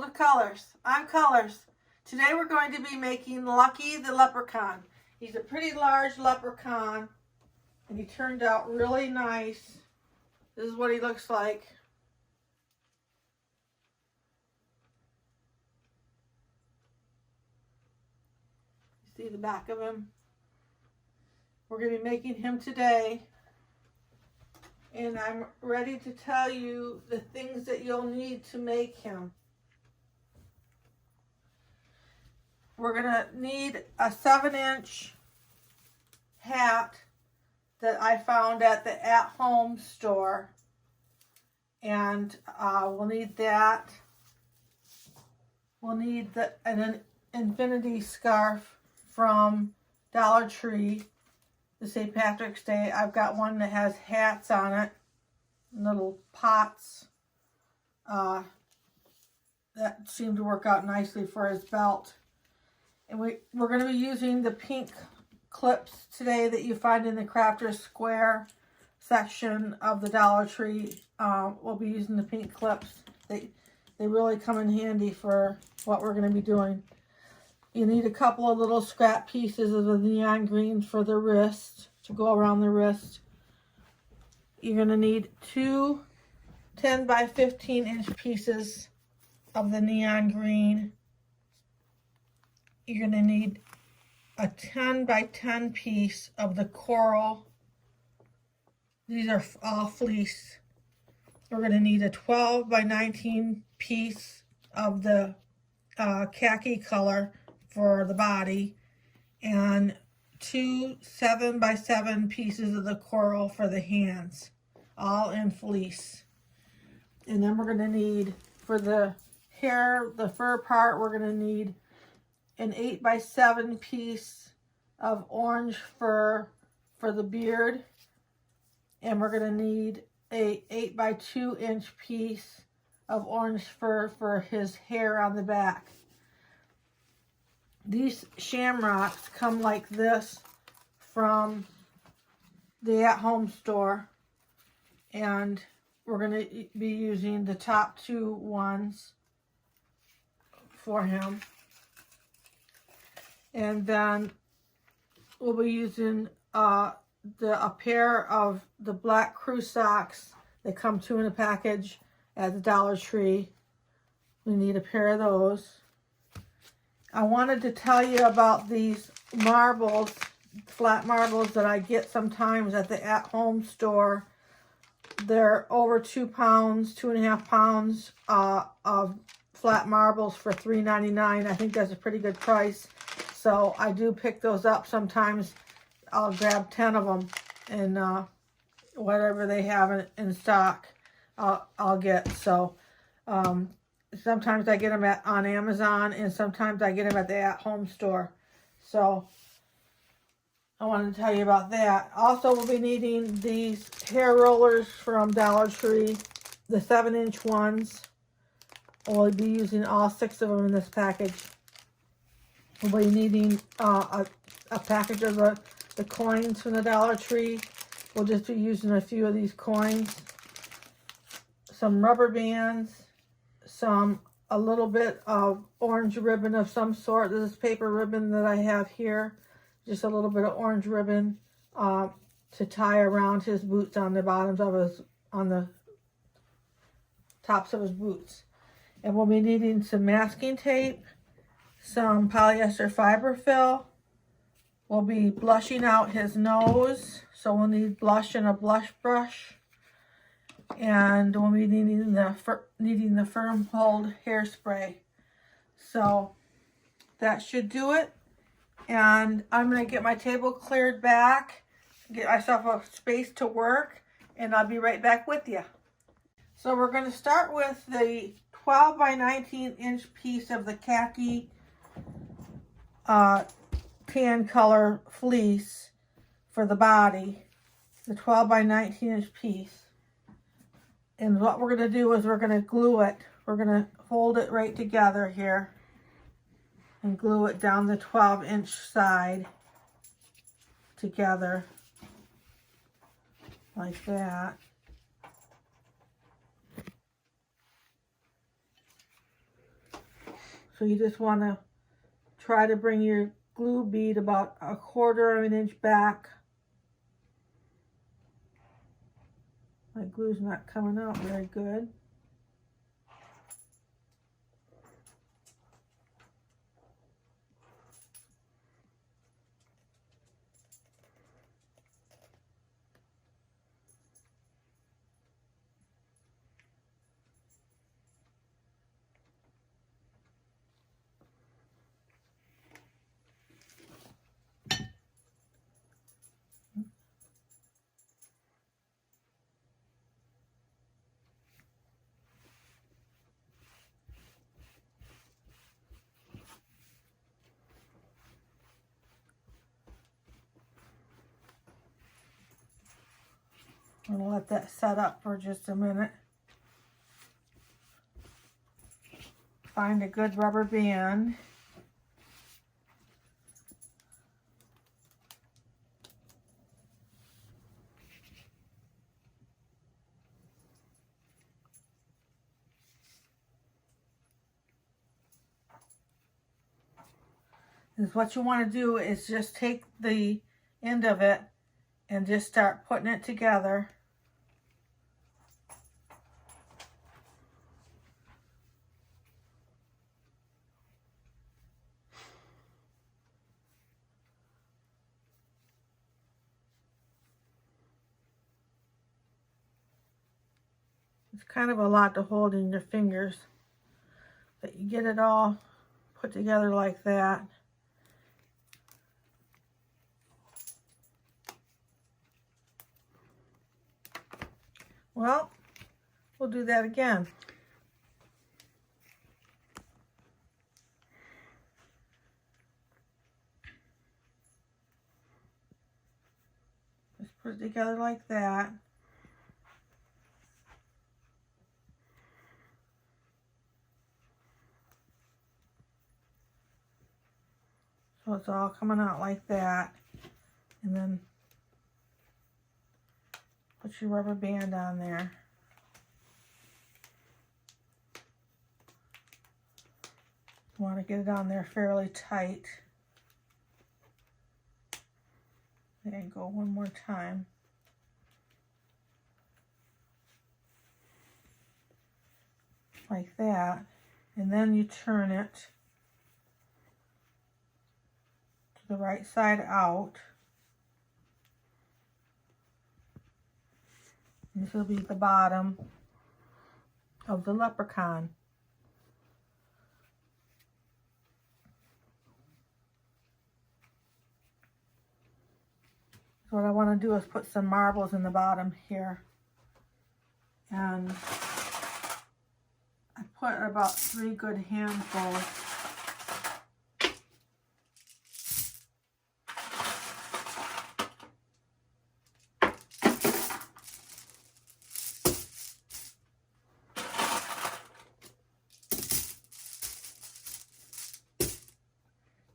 World of Colors. I'm Colors. Today we're going to be making Lucky the Leprechaun. He's a pretty large leprechaun and he turned out really nice. This is what he looks like. You see the back of him? We're going to be making him today. And I'm ready to tell you the things that you'll need to make him. We're going to need a 7-inch hat that I found at the at-home store. And we'll need that. We'll need an infinity scarf from Dollar Tree. The St. Patrick's Day. I've got one that has hats on it, little pots. That seemed to work out nicely for his belt. And we're going to be using the pink clips today that you find in the Crafter's Square section of the Dollar Tree. We'll be using the pink clips. They really come in handy for what we're going to be doing. You need a couple of little scrap pieces of the neon green for the wrist, to go around the wrist. You're going to need two 10 by 15 inch pieces of the neon green. You're going to need a 10 by 10 piece of the coral. These are all fleece. We're going to need a 12 by 19 piece of the khaki color for the body, and two 7 by 7 pieces of the coral for the hands, all in fleece. And then we're going to need, for the hair, the fur part, we're going to need an 8 by 7 piece of orange fur for the beard, and we're going to need a 8 by 2 inch piece of orange fur for his hair on the back. These shamrocks come like this from the at-home store, and we're going to be using the top two ones for him. And then we'll be using a pair of the black crew socks that come two in a package at the Dollar Tree. We need a pair of those. I wanted to tell you about these marbles, flat marbles that I get sometimes at the at-home store. They're over 2 pounds, 2.5 pounds of flat marbles for $3.99. I think that's a pretty good price. So I do pick those up sometimes. I'll grab 10 of them, and whatever they have in stock, I'll get. So sometimes I get them on Amazon, and sometimes I get them at the at-home store. So I wanted to tell you about that. Also, we'll be needing these hair rollers from Dollar Tree, the 7-inch ones. We'll be using all 6 of them in this package. We'll be needing a package of the coins from the Dollar Tree. We'll just be using a few of these coins. Some rubber bands. A little bit of orange ribbon of some sort. This is paper ribbon that I have here. Just a little bit of orange ribbon to tie around his boots on the bottoms of on the tops of his boots. And we'll be needing some masking tape, some polyester fiber fill. We'll be blushing out his nose, so we'll need blush and a blush brush. And we'll be needing the firm hold hairspray. So that should do it. And I'm going to get my table cleared back, get myself a space to work, and I'll be right back with you. So we're going to start with the 12 by 19 inch piece of the khaki tan color fleece for the body. The 12 by 19 inch piece. And what we're going to do is we're going to glue it. We're going to fold it right together here and glue it down the 12-inch side together like that. So you just want to try to bring your glue bead about 1/4 of an inch back. My glue's not coming out very good. I'm going to let that set up for just a minute. Find a good rubber band. Is what you want to do is just take the end of it and just start putting it together. It's kind of a lot to hold in your fingers, but you get it all put together like that. Well, we'll do that again. Just put it together like that. So it's all coming out like that. And then put your rubber band on there. You want to get it on there fairly tight. And go one more time. Like that. And then you turn it to the right side out. This will be the bottom of the leprechaun. So what I want to do is put some marbles in the bottom here. And I put about 3 good handfuls.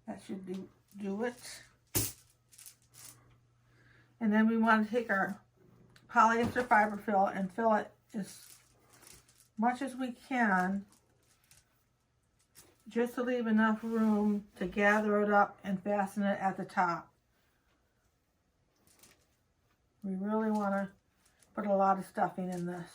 That should do it. And then we want to take our polyester fiber fill and fill it as much as we can, just to leave enough room to gather it up and fasten it at the top. We really want to put a lot of stuffing in this.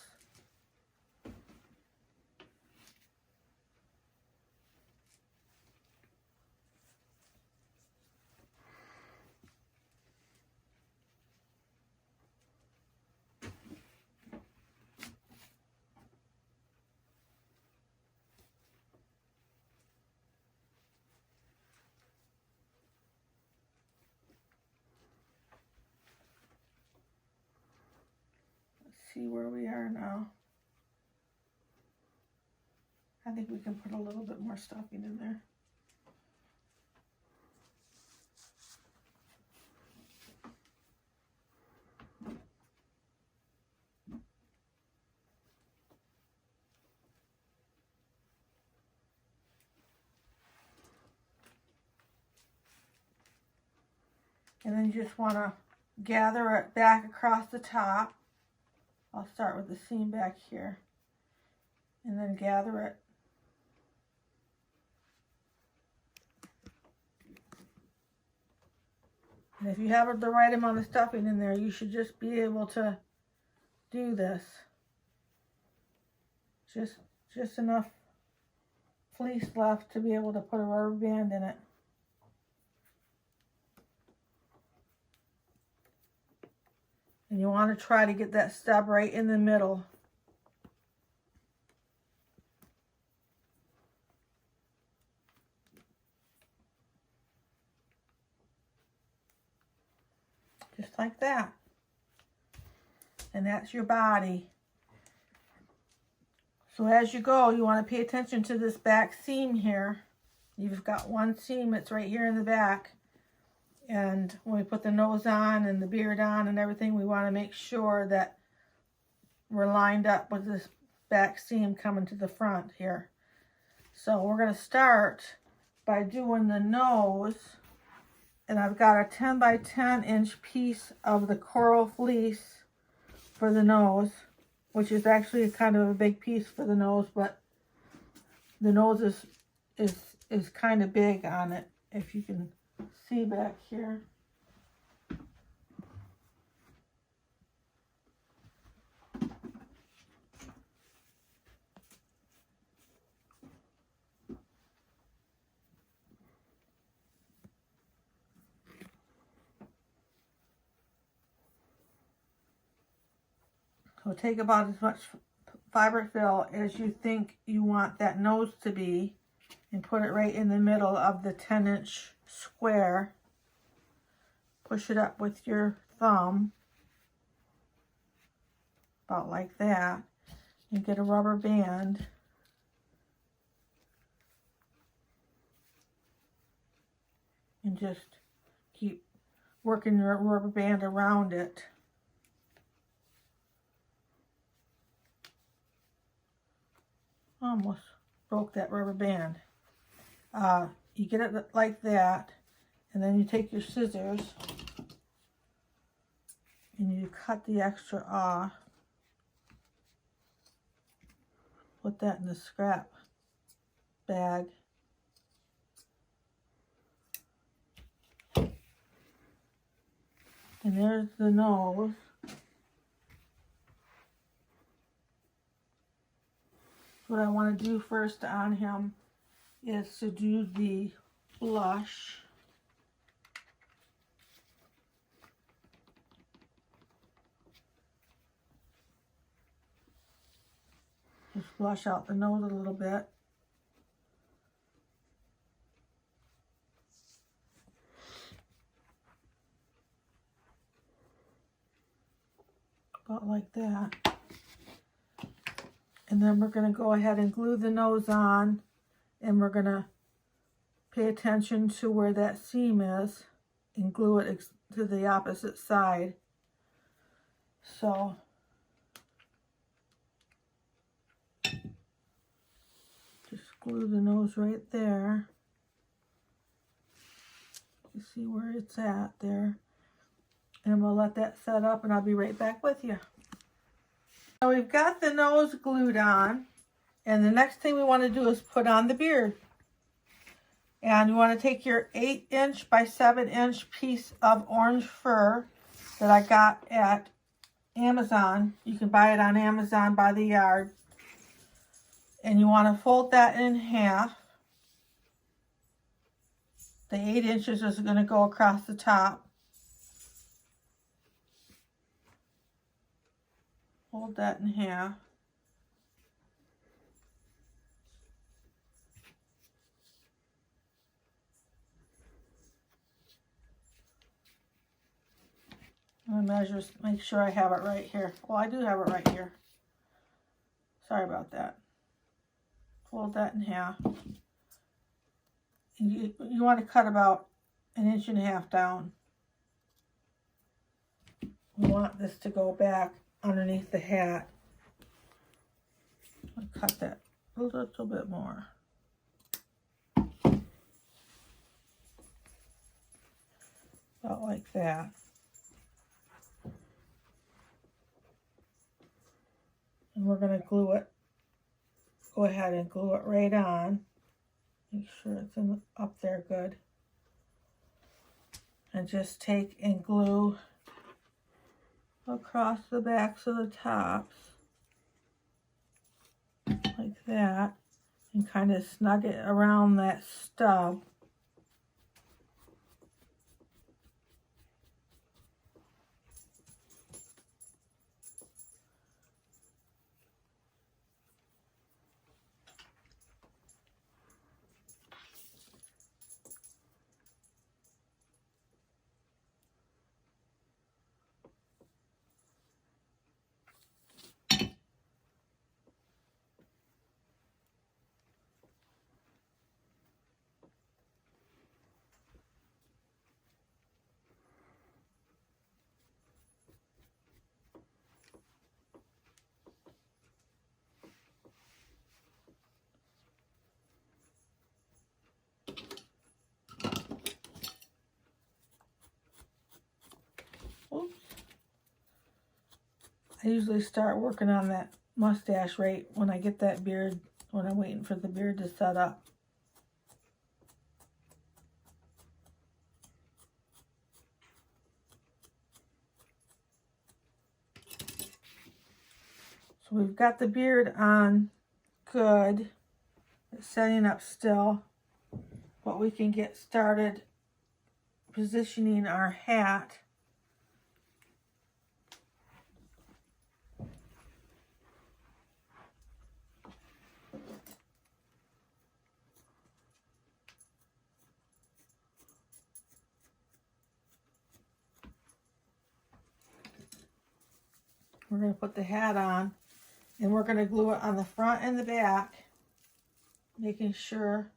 See where we are now. I think we can put a little bit more stuffing in there. And then you just want to gather it back across the top. I'll start with the seam back here, and then gather it And if you have the right amount of stuffing in there, you should just be able to do this. Just enough fleece left to be able to put a rubber band in it. And you want to try to get that stub right in the middle. Just like that. And that's your body. So as you go, you want to pay attention to this back seam here. You've got one seam that's right here in the back. And when we put the nose on and the beard on and everything, we want to make sure that we're lined up with this back seam coming to the front here. So we're going to start by doing the nose. And I've got a 10 by 10 inch piece of the coral fleece for the nose, which is actually kind of a big piece for the nose, but the nose is kind of big on it, if you can see back here. So take about as much fiber fill as you think you want that nose to be and put it right in the middle of the 10-inch square. Push it up with your thumb, about like that, and get a rubber band. And just keep working your rubber band around it. Almost broke that rubber band. You get it like that, and then you take your scissors and you cut the extra off. Put that in the scrap bag. And there's the nose. What I want to do first on him is to do the blush. Just blush out the nose a little bit. About like that. And then we're going to go ahead and glue the nose on, and we're going to pay attention to where that seam is and glue it to the opposite side. So just glue the nose right there. You see where it's at there. And we'll let that set up, and I'll be right back with you. So we've got the nose glued on, and the next thing we want to do is put on the beard. And you want to take your 8-inch by 7-inch piece of orange fur that I got at Amazon. You can buy it on Amazon by the yard. And you want to fold that in half. The 8 inches is going to go across the top. Fold that in half. I'm going to measure, make sure I have it right here. Well, I do have it right here. Sorry about that. Fold that in half. And you want to cut about 1.5 inches down. We want this to go back underneath the hat. I'll cut that a little bit more. About like that. And we're going to glue it. Go ahead and glue it right on. Make sure it's up there good. and just take and glue across the backs of the tops like that, and kind of snug it around that stub. Oops. I usually start working on that mustache right when I get that beard, when I'm waiting for the beard to set up. So we've got the beard on good. It's setting up still, but we can get started positioning our hat. We're going to put the hat on, and we're going to glue it on the front and the back, making sure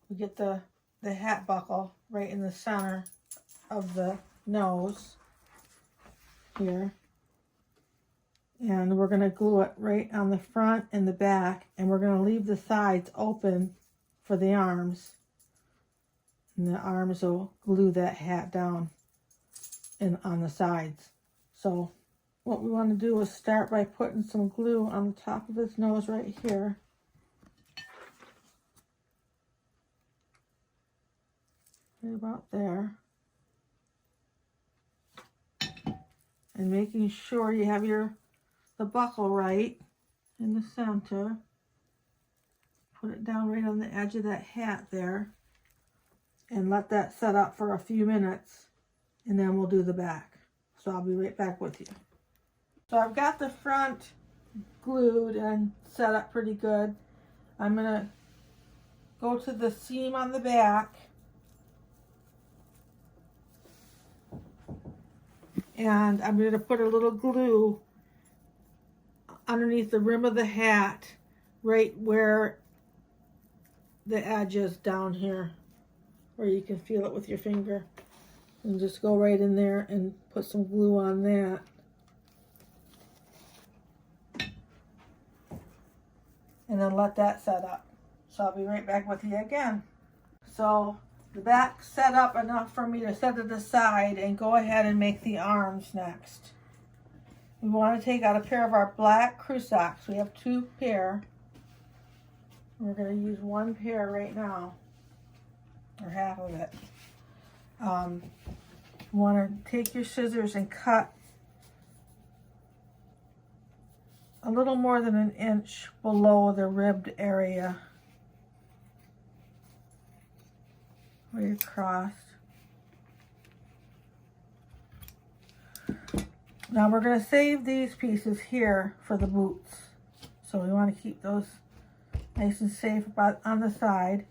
we get the hat buckle right in the center of the nose here. And we're going to glue it right on the front and the back, and we're going to leave the sides open for the arms. And the arms will glue that hat down on the sides. So what we want to do is start by putting some glue on the top of his nose right here. Right about there. And making sure you have the buckle right in the center. Put it down right on the edge of that hat there. And let that set up for a few minutes. And then we'll do the back. So I'll be right back with you. So I've got the front glued and set up pretty good. I'm going to go to the seam on the back. And I'm going to put a little glue underneath the rim of the hat, right where the edge is down here, where you can feel it with your finger. And just go right in there and put some glue on that. And then let that set up. So I'll be right back with you again. So the back set up enough for me to set it aside and go ahead and make the arms next. We want to take out a pair of our black crew socks. We have 2 pair. We're going to use 1 pair right now, or half of it. You want to take your scissors and cut a little more than 1 inch below the ribbed area. Right across. Now we're going to save these pieces here for the boots. So we want to keep those nice and safe on the side.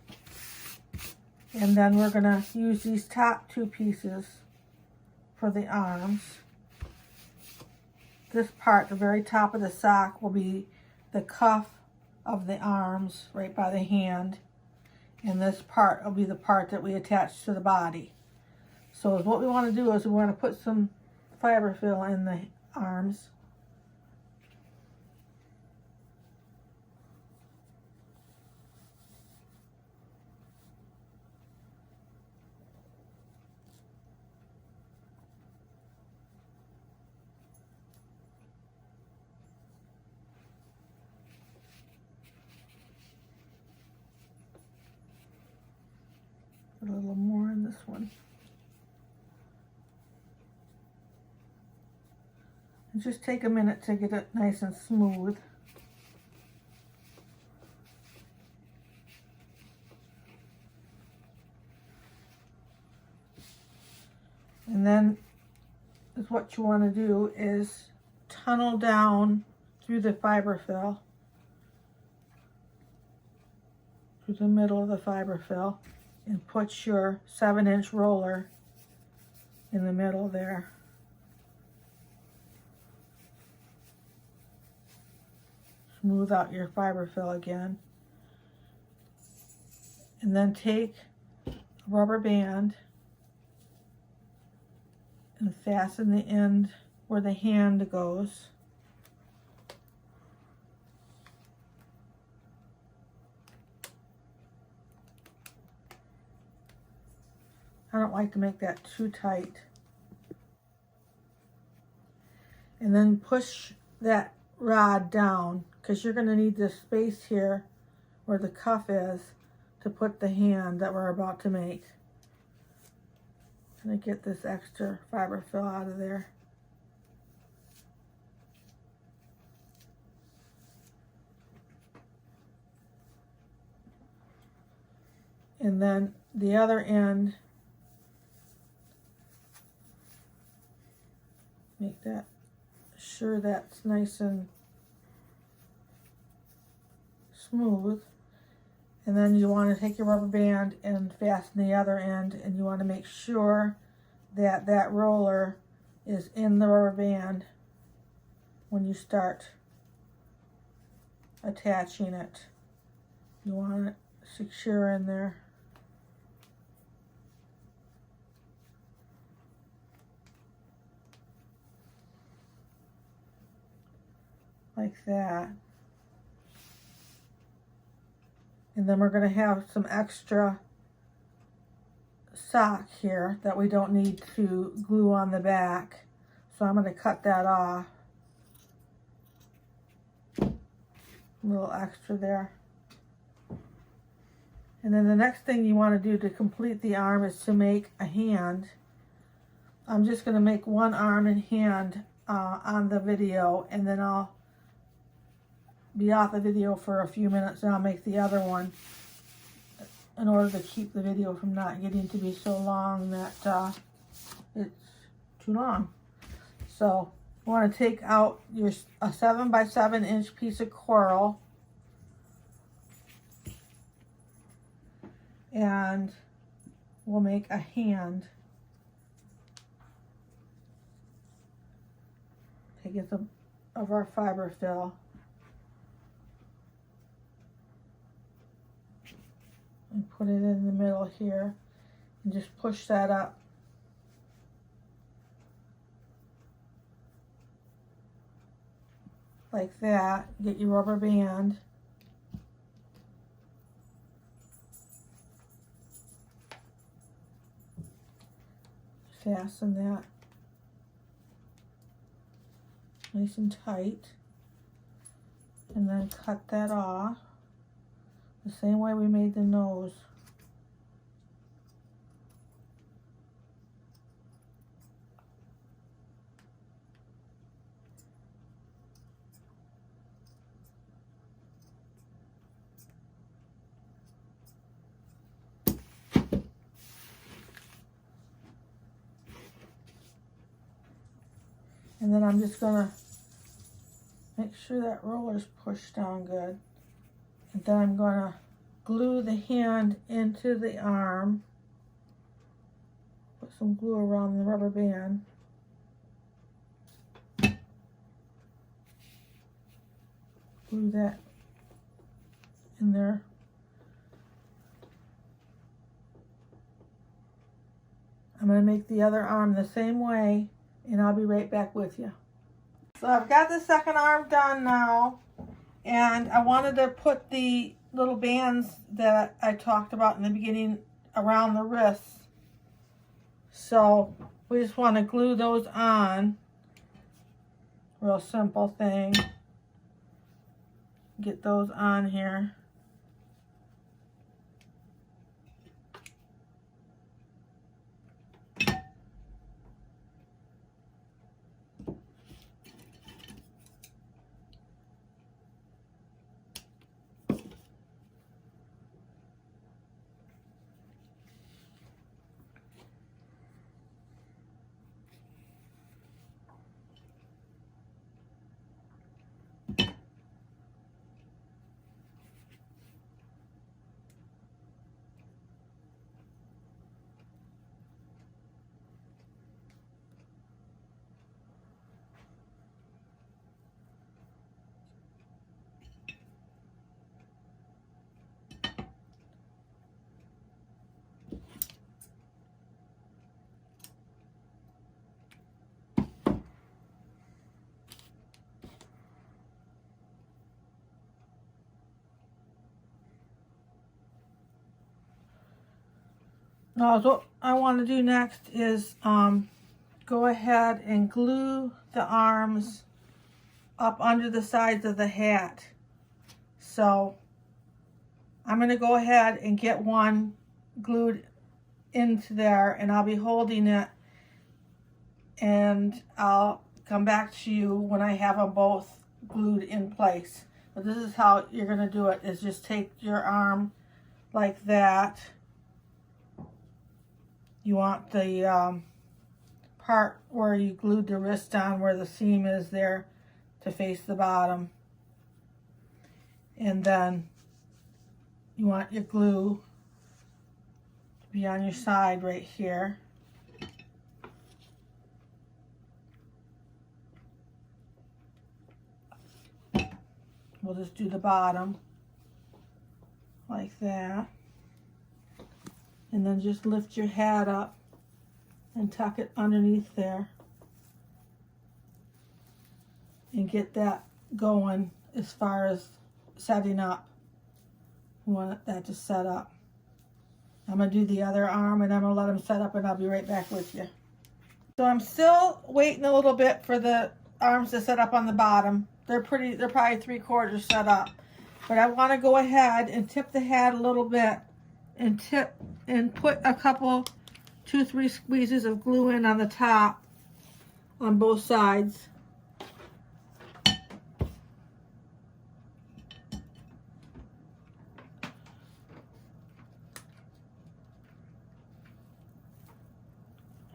And then we're going to use these top 2 pieces for the arms. This part, the very top of the sock, will be the cuff of the arms right by the hand. And this part will be the part that we attach to the body. So what we want to do is we want to put some fiberfill in the arms. A little more in this one. And just take a minute to get it nice and smooth. And then what you want to do is tunnel down through the fiberfill, through the middle of the fiberfill, and put your 7-inch roller in the middle there. Smooth out your fiberfill again. And then take a rubber band and fasten the end where the hand goes. I don't like to make that too tight. And then push that rod down, because you're going to need this space here where the cuff is to put the hand that we're about to make. I'm going to get this extra fiberfill out of there. And then the other end, make that sure that's nice and smooth. And then you want to take your rubber band and fasten the other end, and you want to make sure that that roller is in the rubber band when you start attaching it. You want it secure in there. Like that. And then we're going to have some extra sock here that we don't need to glue on the back. So I'm going to cut that off. A little extra there. And then the next thing you want to do to complete the arm is to make a hand. I'm just going to make one arm and hand on the video, and then I'll be off the video for a few minutes and I'll make the other one in order to keep the video from not getting to be so long that it's too long. So you want to take out a 7 by 7 inch piece of coral, and we'll make a hand. Take it of our fiberfill. And put it in the middle here, and just push that up. Like that. Get your rubber band. Fasten that nice and tight. And then cut that off. The same way we made the nose. And then I'm just gonna make sure that roller's pushed down good. And then I'm going to glue the hand into the arm. Put some glue around the rubber band. Glue that in there. I'm going to make the other arm the same way, and I'll be right back with you. So I've got the second arm done now. And I wanted to put the little bands that I talked about in the beginning around the wrists. So we just want to glue those on. Real simple thing. Get those on here. Now, what I want to do next is go ahead and glue the arms up under the sides of the hat. So I'm going to go ahead and get one glued into there, and I'll be holding it, and I'll come back to you when I have them both glued in place. But this is how you're going to do it, is just take your arm like that. You want the part where you glued the wrist on, where the seam is there, to face the bottom. And then you want your glue to be on your side right here. We'll just do the bottom like that. And then just lift your hat up and tuck it underneath there. And get that going as far as setting up. We want that to set up. I'm going to do the other arm, and I'm going to let them set up, and I'll be right back with you. So I'm still waiting a little bit for the arms to set up on the bottom. They're probably 3/4 set up. But I want to go ahead and tip the hat a little bit and put a couple, 2-3 squeezes of glue in on the top on both sides.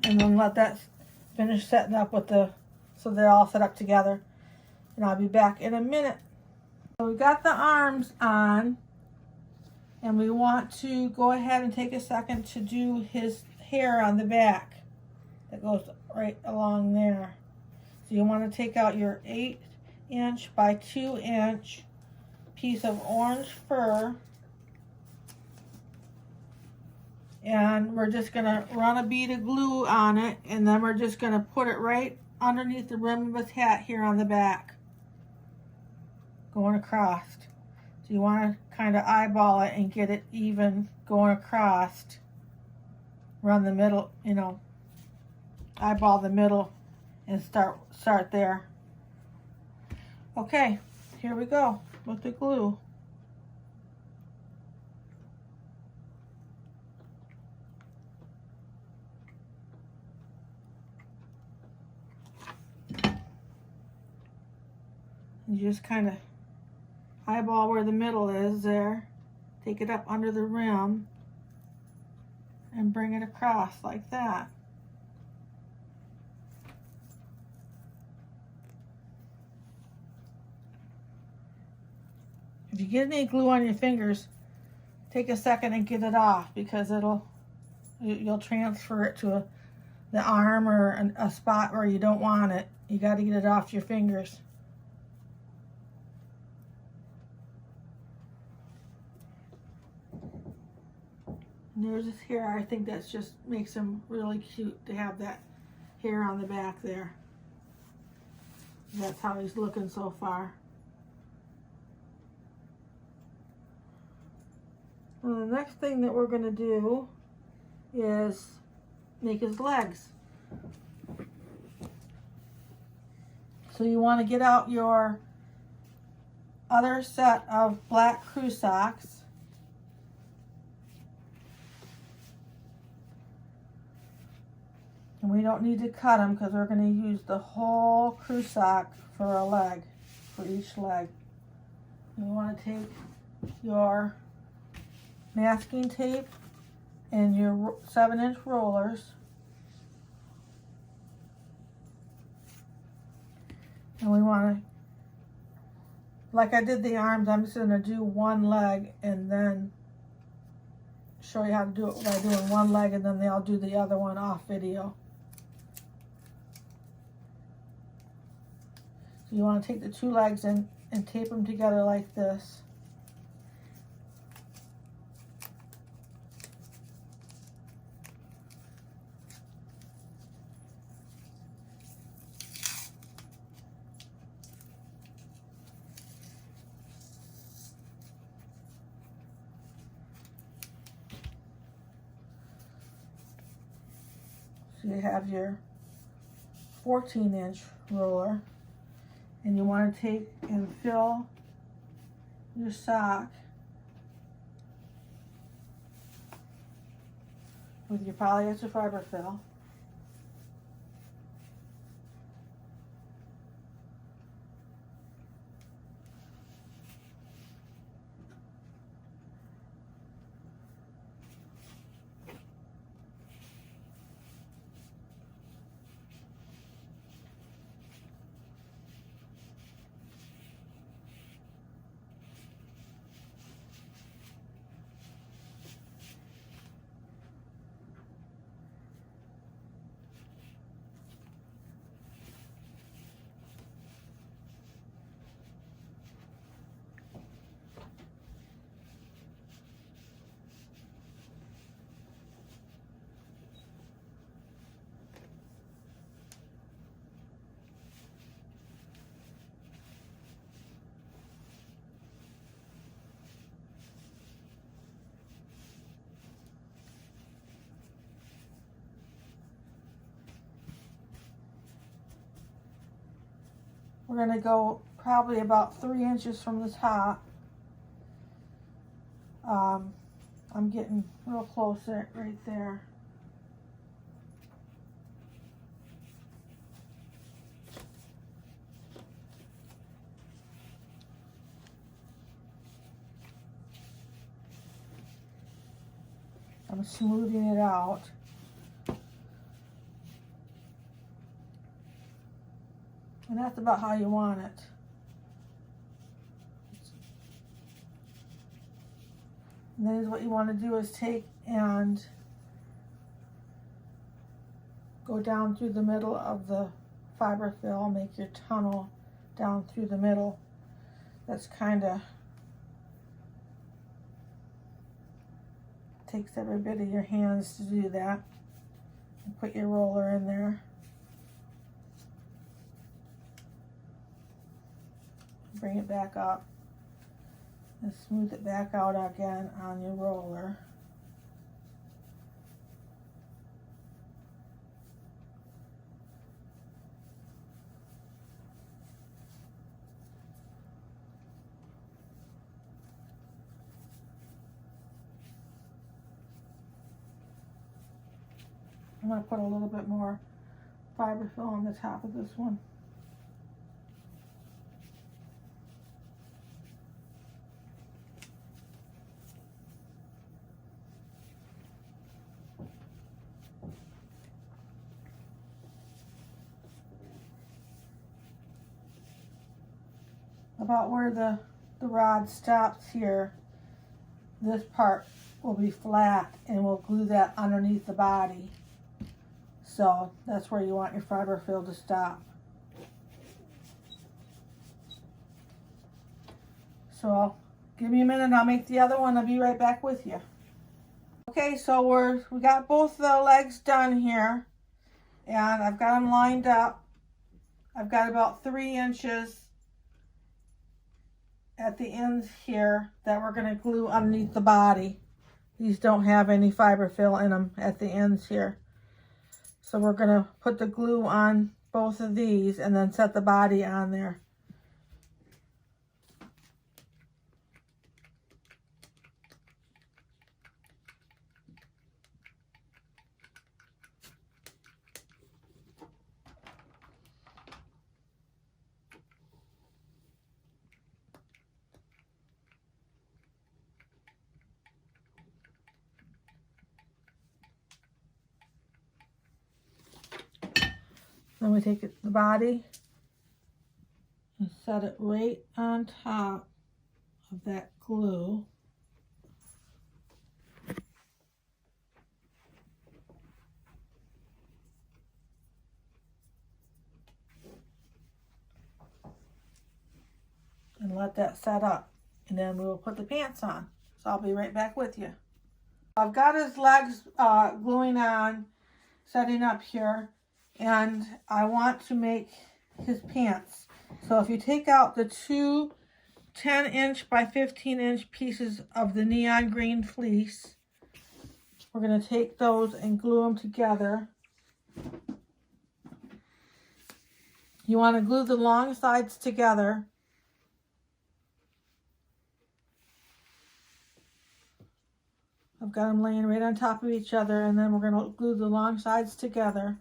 And then let that finish setting up with so they're all set up together. And I'll be back in a minute. So we got the arms on, and we want to go ahead and take a second to do his hair on the back that goes right along there. So you want to take out your 8" by 2" piece of orange fur, and we're just going to run a bead of glue on it, and then we're just going to put it right underneath the rim of his hat here on the back, going across. So you want to kind of eyeball it and get it even going across. Run the middle, eyeball the middle and start there. Okay, here we go with the glue. You just kind of eyeball where the middle is there. Take it up under the rim and bring it across like that. If you get any glue on your fingers, take a second and get it off, because you'll transfer it to the arm or a spot where you don't want it. You got to get it off your fingers. And there's his hair. I think that just makes him really cute to have that hair on the back there. That's how he's looking so far. And the next thing that we're going to do is make his legs. So you want to get out your other set of black crew socks. And we don't need to cut them, because we're going to use the whole crew sock for a leg, for each leg. You want to take your masking tape and your 7" rollers, and we want to, like I did the arms, I'm just going to do one leg and then show you how to do it by doing one leg, and then I'll do the other one off video. So you want to take the 2 legs and tape them together like this. you have your 14-inch roller, and you want to take and fill your sock with your polyester fiber fill. We're going to go probably about 3 inches from the top. I'm getting real close right there. I'm smoothing it out. And that's about how you want it. And then what you want to do is take and go down through the middle of the fiber fill, make your tunnel down through the middle. That's kind of takes every bit of your hands to do that. And put your roller in there. Bring it back up and smooth it back out again on your roller. I'm going to put a little bit more fiber fill on the top of this one. About where the rod stops here, this part will be flat, and we'll glue that underneath the body. So that's where you want your fiber fill to stop. So give me a minute, I'll make the other one. I'll be right back with you. Okay, so we got both the legs done here, and I've got them lined up. I've got about 3 inches at the ends here that we're going to glue underneath the body. These don't have any fiber fill in them at the ends here. So we're going to put the glue on both of these and then set the body on there. Then we take the body and set it right on top of that glue. And let that set up. And then we will put the pants on. So I'll be right back with you. I've got his legs gluing on, setting up here. And I want to make his pants. So if you take out the two 10-inch by 15-inch pieces of the neon green fleece, we're going to take those and glue them together. You want to glue the long sides together. I've got them laying right on top of each other, and then we're going to glue the long sides together.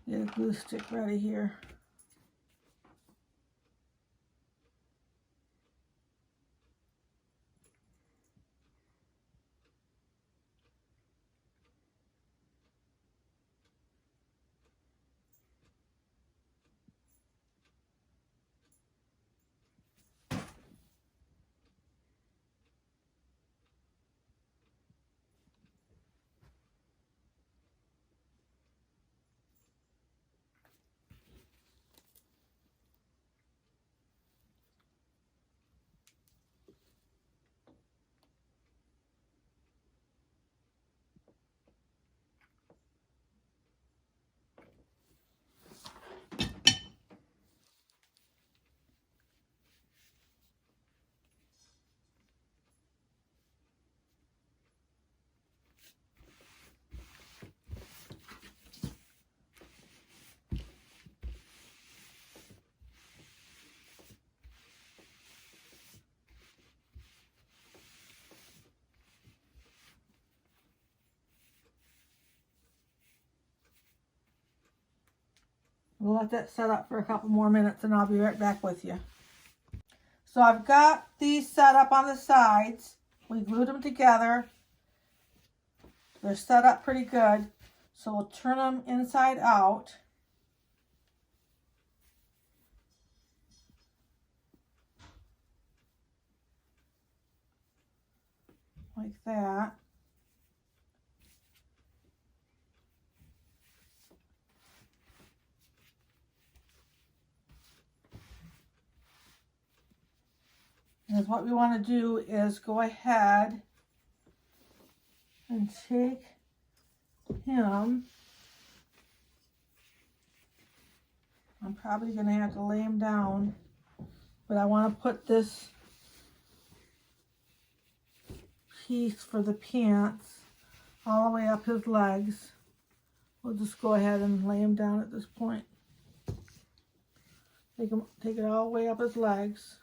Get a glue stick ready here. We'll let that set up for a couple more minutes and I'll be right back with you. So I've got these set up on the sides. We glued them together. They're set up pretty good. So we'll turn them inside out. Like that. And what we want to do is go ahead and take him. I'm probably going to have to lay him down, but I want to put this piece for the pants all the way up his legs. We'll just go ahead and lay him down at this point. Take it all the way up his legs.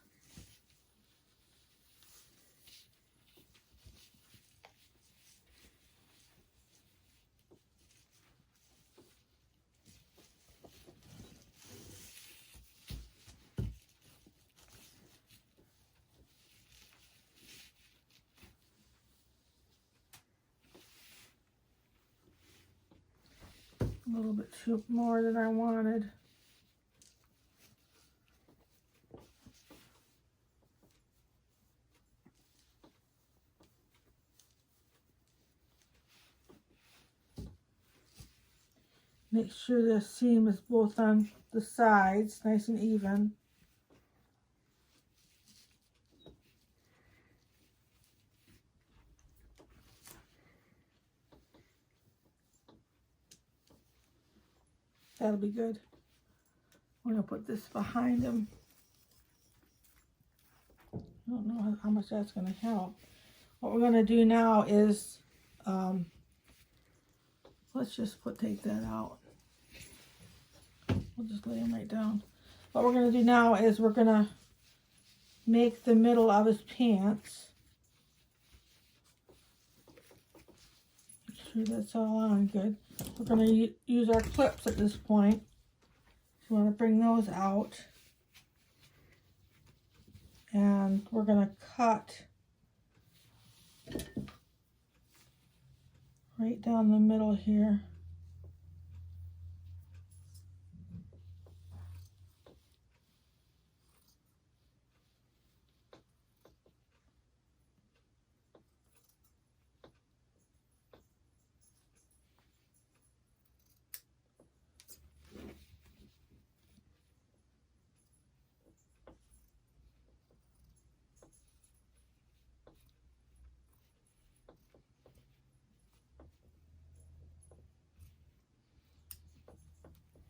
A little bit too more than I wanted. Make sure the seam is both on the sides, nice and even. That'll be good. I'm going to put this behind him. I don't know how much that's going to help. What we're going to do now is, let's just take that out. We'll just lay him right down. What we're going to do now is we're going to make the middle of his pants. Make sure that's all on good. We're going to use our clips at this point. So we want to bring those out. And we're going to cut right down the middle here.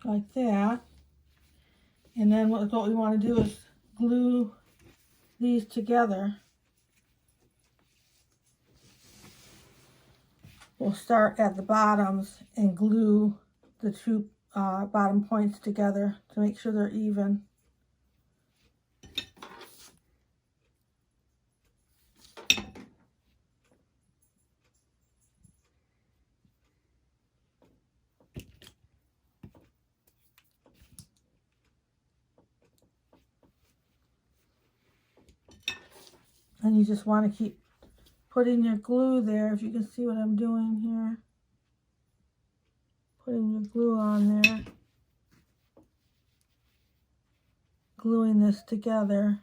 Like that. And then what we want to do is glue these together. We'll start at the bottoms and glue the two bottom points together to make sure they're even. And you just want to keep putting your glue there, if you can see what I'm doing here. Putting your glue on there. Gluing this together.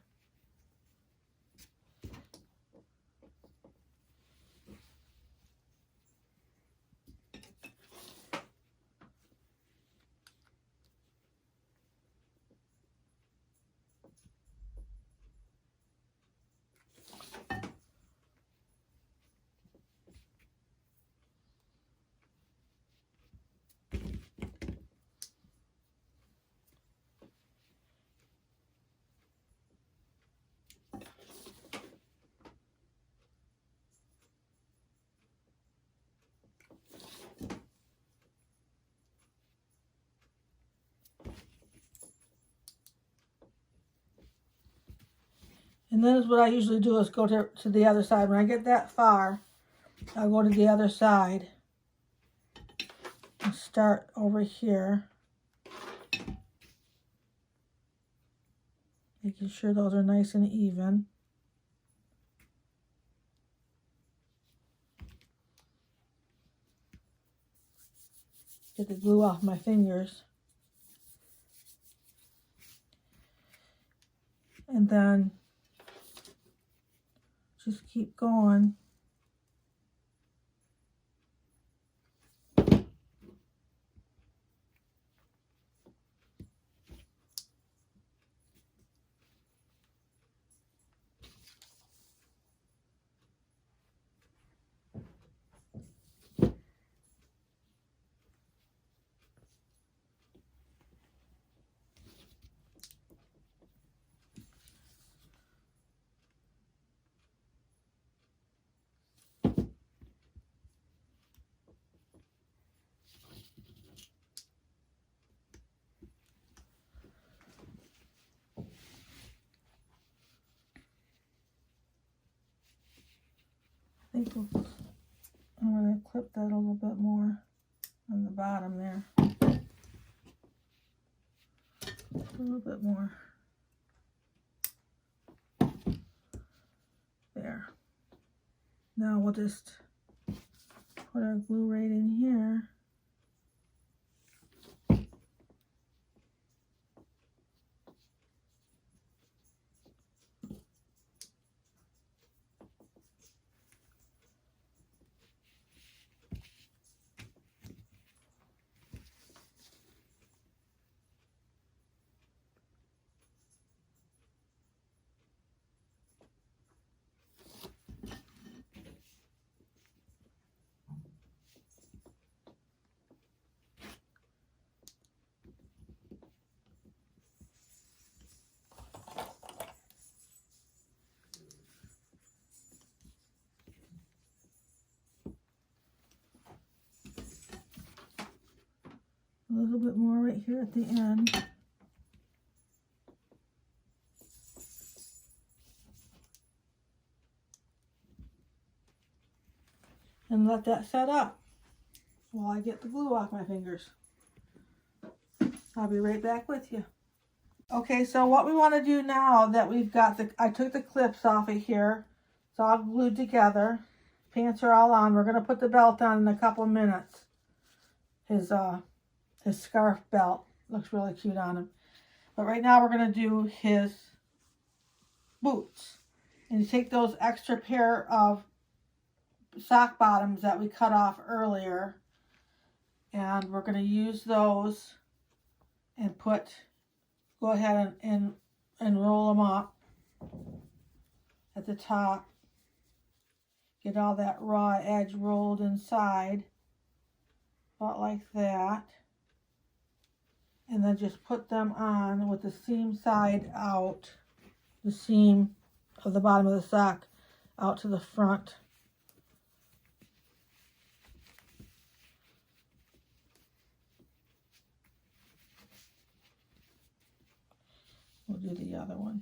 And then what I usually do is go to the other side. When I get that far, I'll go to the other side and start over here. Making sure those are nice and even. Get the glue off my fingers. And then just keep going. I think I'm going to clip that a little bit more on the bottom there. A little bit more. There. Now we'll just put our glue right in here. A little bit more right here at the end. And let that set up while I get the glue off my fingers. I'll be right back with you. Okay, so what we want to do now that we've got I took the clips off of here, it's all glued together, pants are all on. We're going to put the belt on in a couple of minutes. His scarf belt looks really cute on him. But right now we're going to do his boots. And you take those extra pair of sock bottoms that we cut off earlier, and we're going to use those and go ahead and roll them up at the top. Get all that raw edge rolled inside, about like that. And then just put them on with the seam side out, the seam of the bottom of the sock out to the front. We'll do the other one.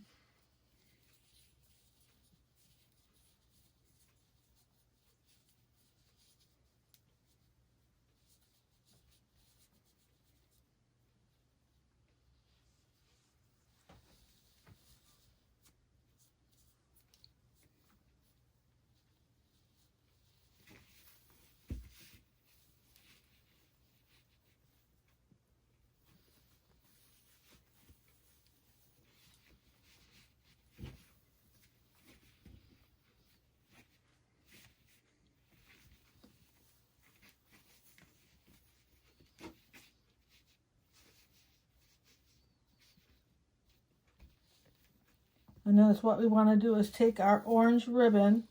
And then what we want to do is take our orange ribbon,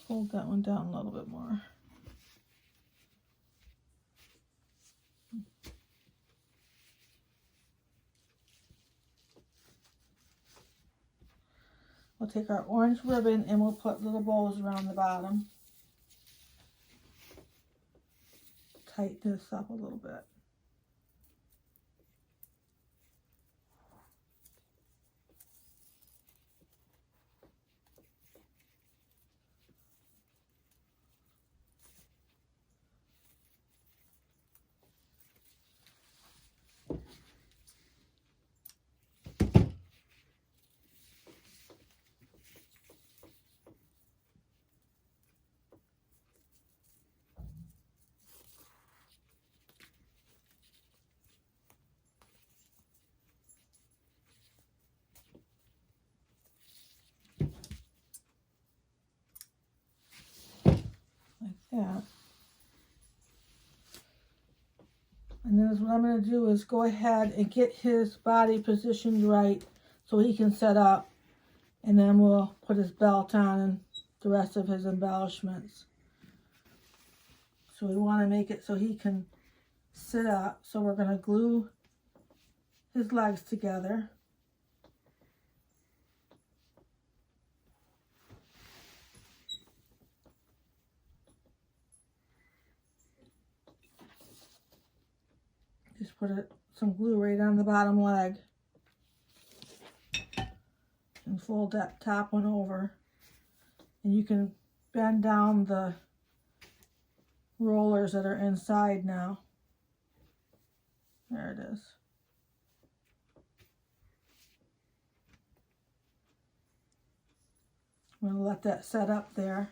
hold that one down a little bit more. We'll take our orange ribbon and we'll put little bows around the bottom. Tighten this up a little bit. That. And then what I'm going to do is go ahead and get his body positioned right so he can set up, and then we'll put his belt on and the rest of his embellishments. So we want to make it so he can sit up. So we're going to glue his legs together. Just put some glue right on the bottom leg and fold that top one over. And you can bend down the rollers that are inside now. There it is. I'm going to let that set up there.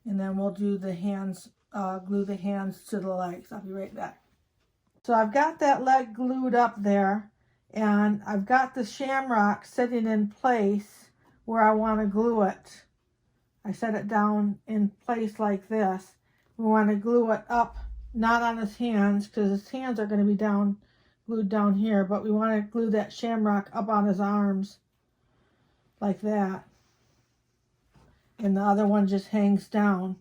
And then we'll do the hands, glue the hands to the legs. I'll be right back. So I've got that leg glued up there, and I've got the shamrock sitting in place where I want to glue it. I set it down in place like this. We want to glue it up, not on his hands, because his hands are going to be glued down here, but we want to glue that shamrock up on his arms like that. And the other one just hangs down.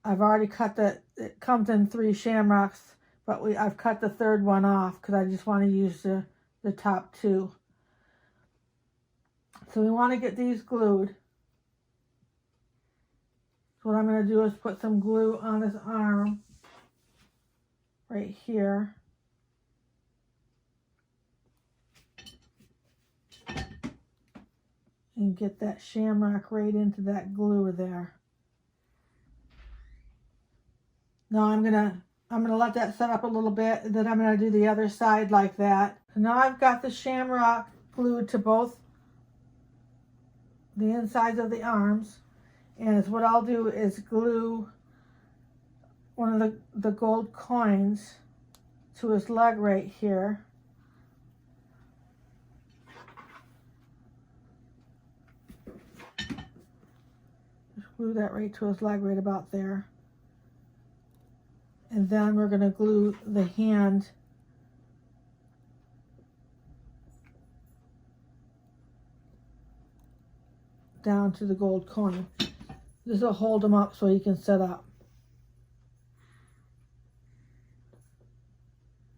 I've already cut it comes in 3 shamrocks. But I've cut the third one off because I just want to use the top 2. So we want to get these glued. So what I'm going to do is put some glue on his arm right here. And get that shamrock right into that glue there. Now I'm going to let that set up a little bit, and then I'm going to do the other side like that. So now I've got the shamrock glued to both the insides of the arms. And what I'll do is glue one of the gold coins to his leg right here. Just glue that right to his leg, right about there. And then we're going to glue the hand down to the gold coin. This will hold him up so he can sit up.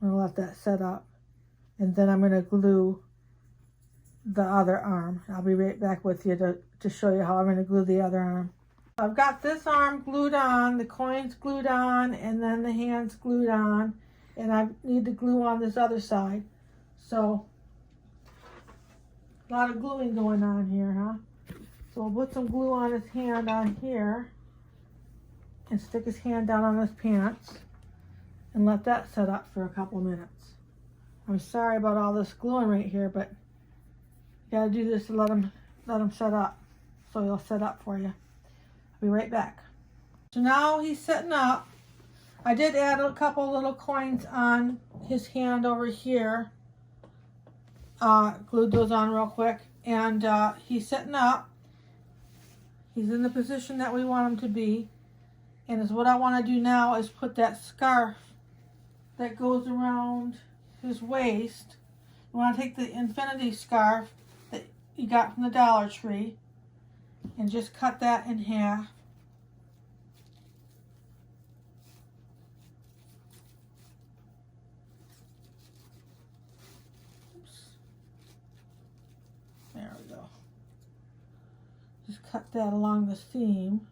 I'm going to let that set up. And then I'm going to glue the other arm. I'll be right back with you to show you how I'm going to glue the other arm. I've got this arm glued on, the coins glued on, and then the hands glued on. And I need to glue on this other side. So, a lot of gluing going on here, huh? So we'll put some glue on his hand on here and stick his hand down on his pants and let that set up for a couple minutes. I'm sorry about all this gluing right here, but you gotta do this to let him set up, so he'll set up for you. I'll be right back. So now he's sitting up. I did add a couple little coins on his hand over here. Glued those on real quick, and he's sitting up. He's in the position that we want him to be. And what I want to do now is put that scarf that goes around his waist. You want to take the infinity scarf that you got from the Dollar Tree and just cut that in half. Oops. There we go. Just cut that along the seam.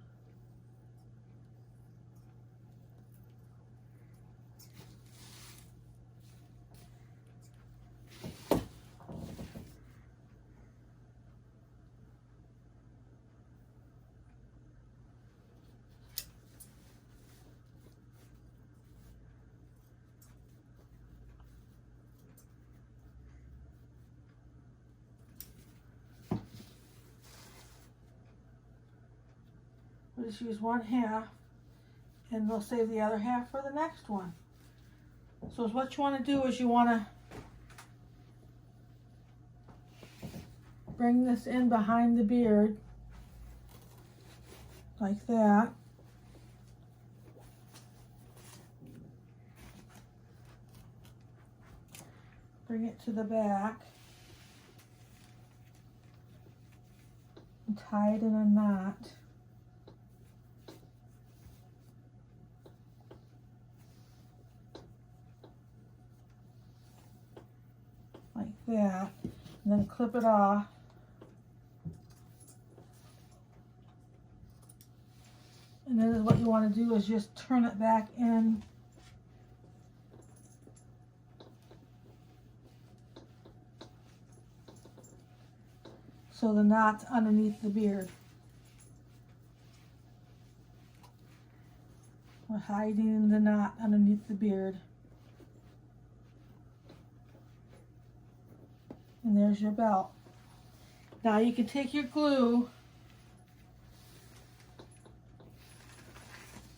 We'll just use one half and we'll save the other half for the next one. So what you want to do is you want to bring this in behind the beard like that. Bring it to the back and tie it in a knot. Like that, and then clip it off. And then what you want to do is just turn it back in so the knot's underneath the beard. We're hiding the knot underneath the beard. And there's your belt. Now you can take your glue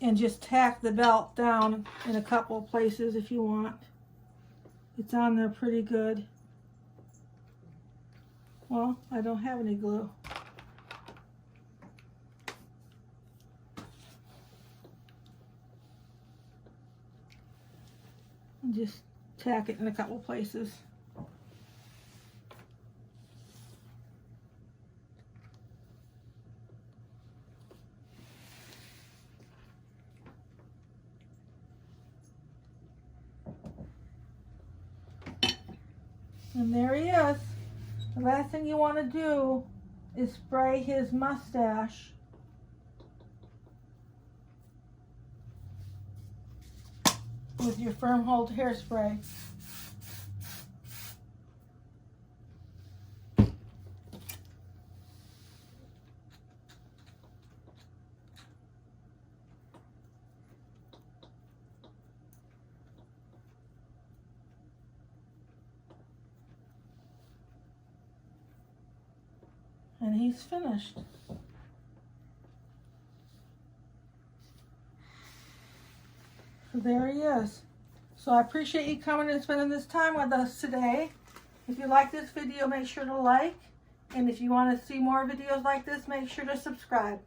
and just tack the belt down in a couple of places if you want. It's on there pretty good. Well, I don't have any glue. And just tack it in a couple of places. And there he is. The last thing you want to do is spray his mustache with your firm hold hairspray. And he's finished. So there he is. So I appreciate you coming and spending this time with us today. If you like this video, make sure to like. And if you want to see more videos like this, make sure to subscribe.